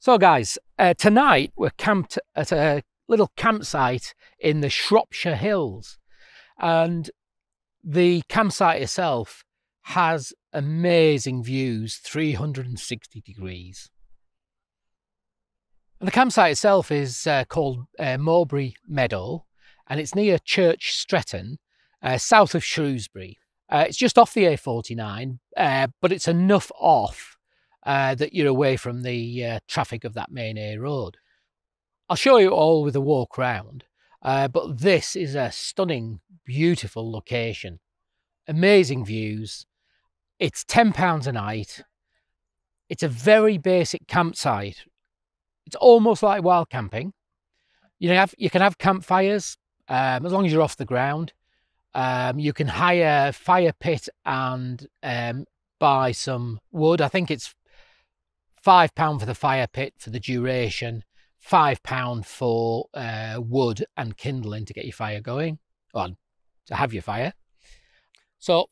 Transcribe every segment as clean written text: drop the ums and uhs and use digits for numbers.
So guys, tonight we're camped at a little campsite in the Shropshire Hills, and the campsite itself has amazing views, 360 degrees. And the campsite itself is called Mowbray Meadow, and it's near Church Stretton, south of Shrewsbury. It's just off the A49, but it's enough off that you're away from the traffic of that main A road. I'll show you all with a walk round, but this is a stunning, beautiful location. Amazing views. It's £10 a night. It's a very basic campsite. It's almost like wild camping. You can have campfires as long as you're off the ground. You can hire a fire pit and buy some wood. I think it's £5 for the fire pit for the duration, £5 for wood and kindling to get your fire going, or to have your fire. So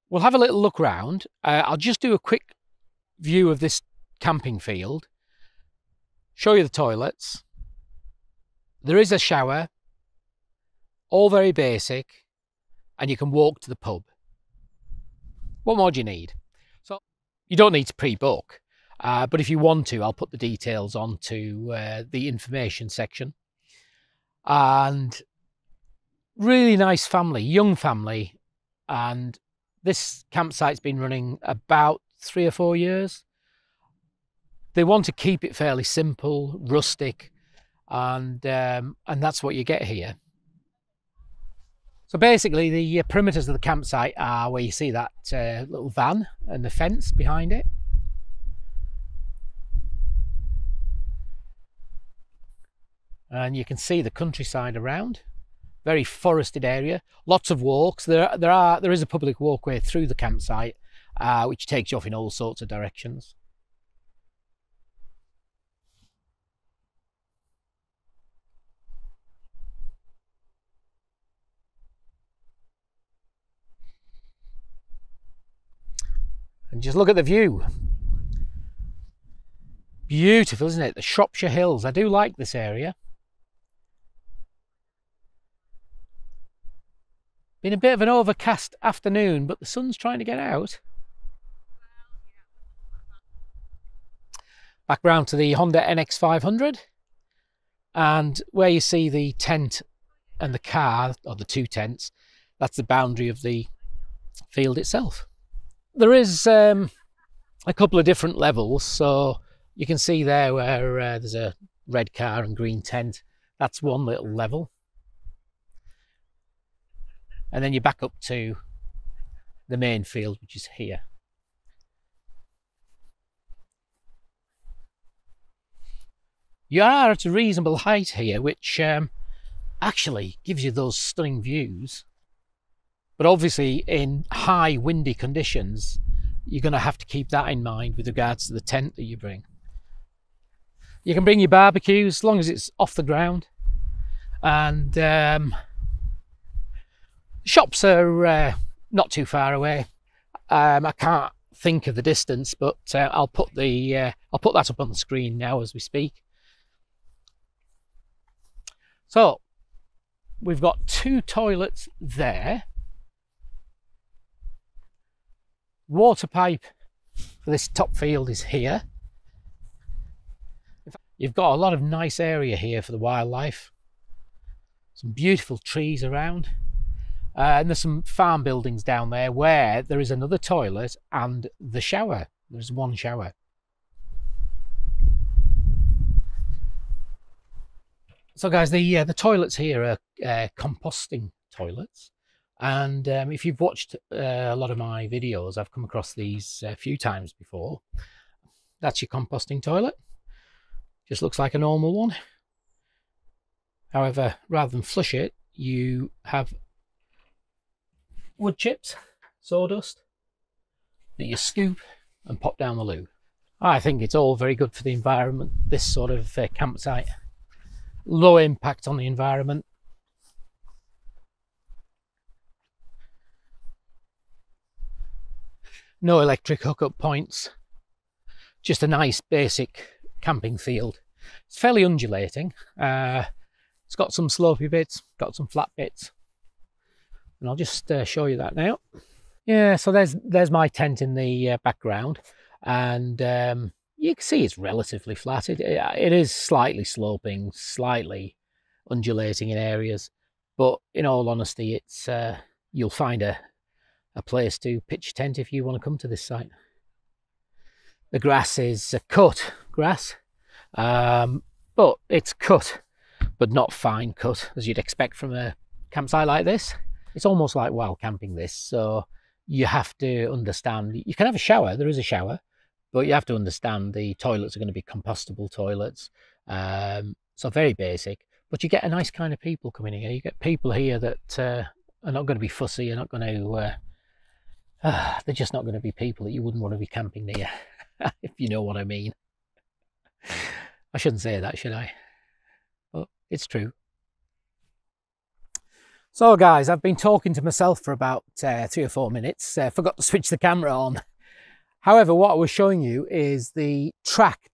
we'll have a little look round. I'll just do a quick view of this camping field, show you the toilets. There is a shower, all very basic, and you can walk to the pub. What more do you need? So you don't need to pre-book. But if you want to, I'll put the details onto the information section. And really nice family, young family. And this campsite's been running about 3 or 4 years. They want to keep it fairly simple, rustic, and that's what you get here. So basically, the perimeters of the campsite are where you see that little van and the fence behind it. And you can see the countryside around, very forested area, lots of walks. There is a public walkway through the campsite, which takes you off in all sorts of directions. And just look at the view. Beautiful, isn't it? The Shropshire Hills. I do like this area. Been a bit of an overcast afternoon, but the sun's trying to get out. Back round to the Honda NX500, and where you see the tent and the car, or the two tents, that's the boundary of the field itself. There is a couple of different levels, so you can see there where there's a red car and green tent. That's one little level. And then you back up to the main field, which is here. You are at a reasonable height here, which actually gives you those stunning views. But obviously in high windy conditions, you're going to have to keep that in mind with regards to the tent that you bring. You can bring your barbecues as long as it's off the ground. And shops are not too far away. I can't think of the distance, but I'll put that up on the screen now as we speak. So we've got 2 toilets there. Water pipe for this top field is here. You've got a lot of nice area here for the wildlife. Some beautiful trees around. And there's some farm buildings down there where there is another toilet and the shower. There's one shower. So guys, the toilets here are composting toilets. And if you've watched a lot of my videos, I've come across these a few times before. That's your composting toilet. Just looks like a normal one. However, rather than flush it, you have wood chips, sawdust, that you scoop and pop down the loo. I think it's all very good for the environment, this sort of campsite. Low impact on the environment. No electric hookup points. Just a nice basic camping field. It's fairly undulating. It's got some slopey bits, got some flat bits, and I'll just show you that now. Yeah, so there's my tent in the background, and you can see it's relatively flat. It is slightly sloping, slightly undulating in areas, but in all honesty, it's you'll find a place to pitch a tent if you want to come to this site. The grass is cut grass, but it's cut, but not fine cut, as you'd expect from a campsite like this. It's almost like wild camping this, so you have to understand, you can have a shower, there is a shower, but you have to understand the toilets are going to be compostable toilets, so very basic, but you get a nice kind of people coming here. You get people here that are not going to be fussy, you're not going to, they're just not going to be people that you wouldn't want to be camping near, if you know what I mean. I shouldn't say that, should I? But it's true. So guys, I've been talking to myself for about 3 or 4 minutes. Forgot to switch the camera on. However, what I was showing you is the track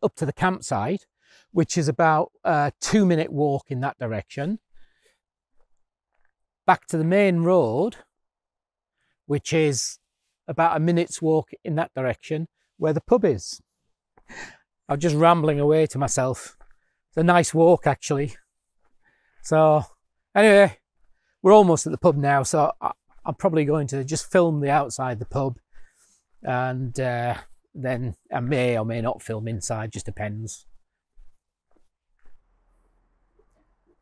up to the campsite, which is about a 2-minute walk in that direction. Back to the main road, which is about a minute's walk in that direction, where the pub is. I'm just rambling away to myself. It's a nice walk, actually. So anyway, we're almost at the pub now, so I'm probably going to just film the outside the pub, and then I may or may not film inside, just depends.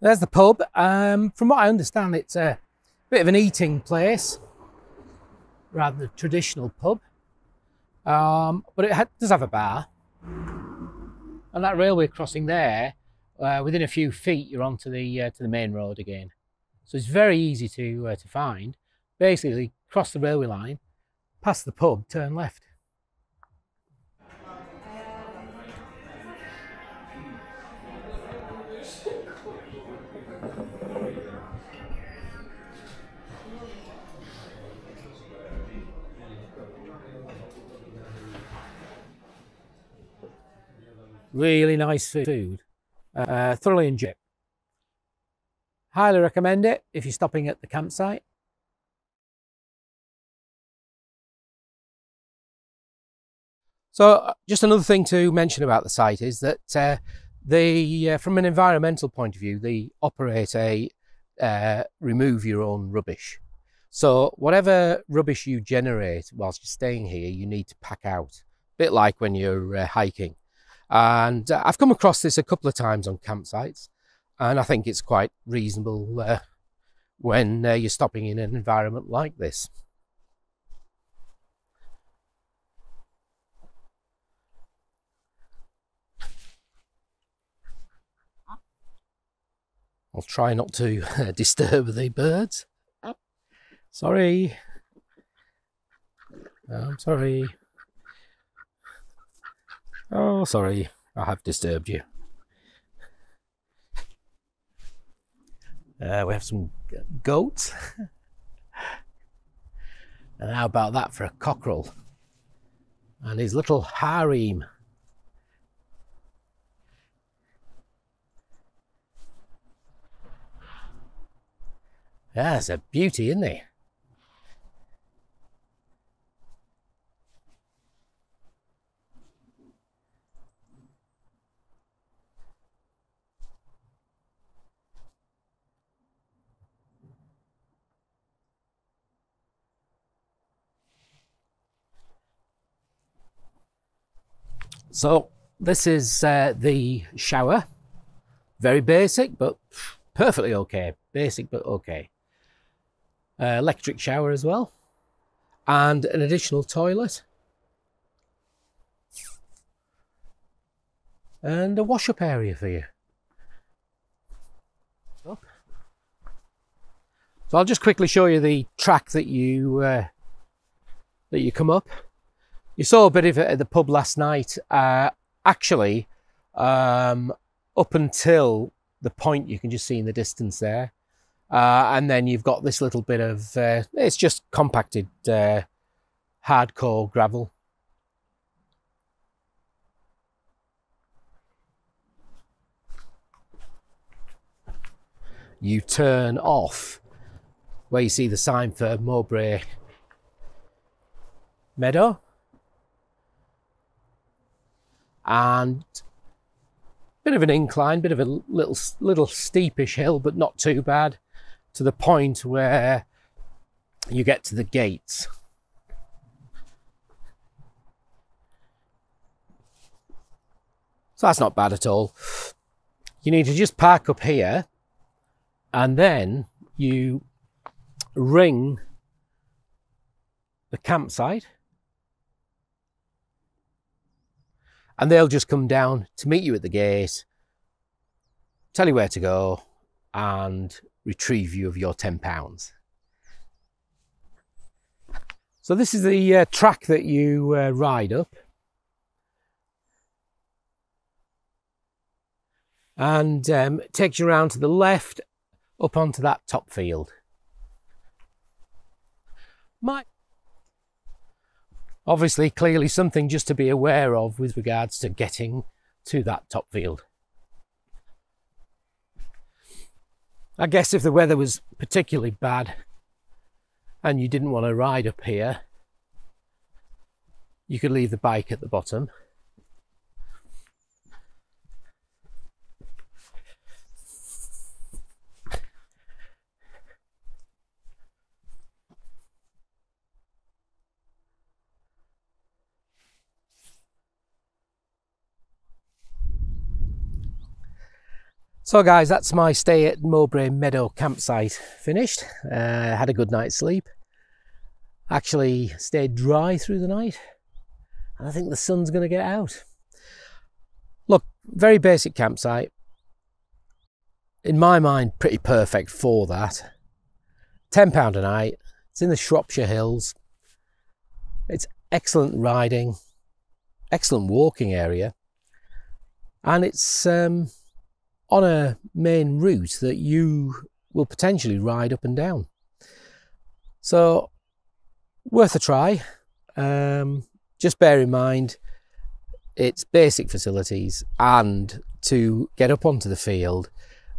There's the pub. From what I understand, it's a bit of an eating place rather than a traditional pub, but it does have a bar. And that railway crossing there, within a few feet, you're onto the main road again. So it's very easy to find. Basically, cross the railway line, past the pub, turn left. Really nice food. Thoroughly enjoy it. Highly recommend it if you're stopping at the campsite. So just another thing to mention about the site is that from an environmental point of view, they operate a remove your own rubbish. So whatever rubbish you generate whilst you're staying here, you need to pack out. A bit like when you're hiking. And I've come across this a couple of times on campsites, and I think it's quite reasonable when you're stopping in an environment like this. I'll try not to disturb the birds. Sorry. I'm sorry. Oh, sorry, I have disturbed you. We have some goats. And how about that for a cockerel? And his little harem. Yeah, it's a beauty, isn't he? So this is the shower. Very basic, but perfectly okay. Basic, but okay. Electric shower as well. And an additional toilet. And a wash-up area for you. So I'll just quickly show you the track that you come up. You saw a bit of it at the pub last night. Actually, up until the point you can just see in the distance there. And then you've got this little bit of, it's just compacted hardcore gravel. you turn off where you see the sign for Mowbray Meadow, and bit of an incline, bit of a little steepish hill, but not too bad, to the point where you get to the gates. So that's not bad at all. You need to just park up here, and then you ring the campsite, and they'll just come down to meet you at the gate, tell you where to go, and retrieve you of your £10. So this is the track that you ride up. And it takes you around to the left, up onto that top field. Obviously, clearly something just to be aware of with regards to getting to that top field. I guess if the weather was particularly bad and you didn't want to ride up here, you could leave the bike at the bottom. So guys, that's my stay at Mowbray Meadow Campsite finished. Had a good night's sleep. Actually stayed dry through the night, and I think the sun's going to get out. Look, very basic campsite. In my mind, pretty perfect for that. £10 a night. It's in the Shropshire Hills. It's excellent riding, excellent walking area, and it's on a main route that you will potentially ride up and down. So worth a try. Just bear in mind it's basic facilities, and to get up onto the field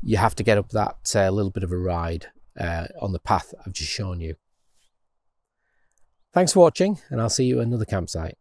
you have to get up that little bit of a ride on the path I've just shown you. Thanks for watching, and I'll see you at another campsite.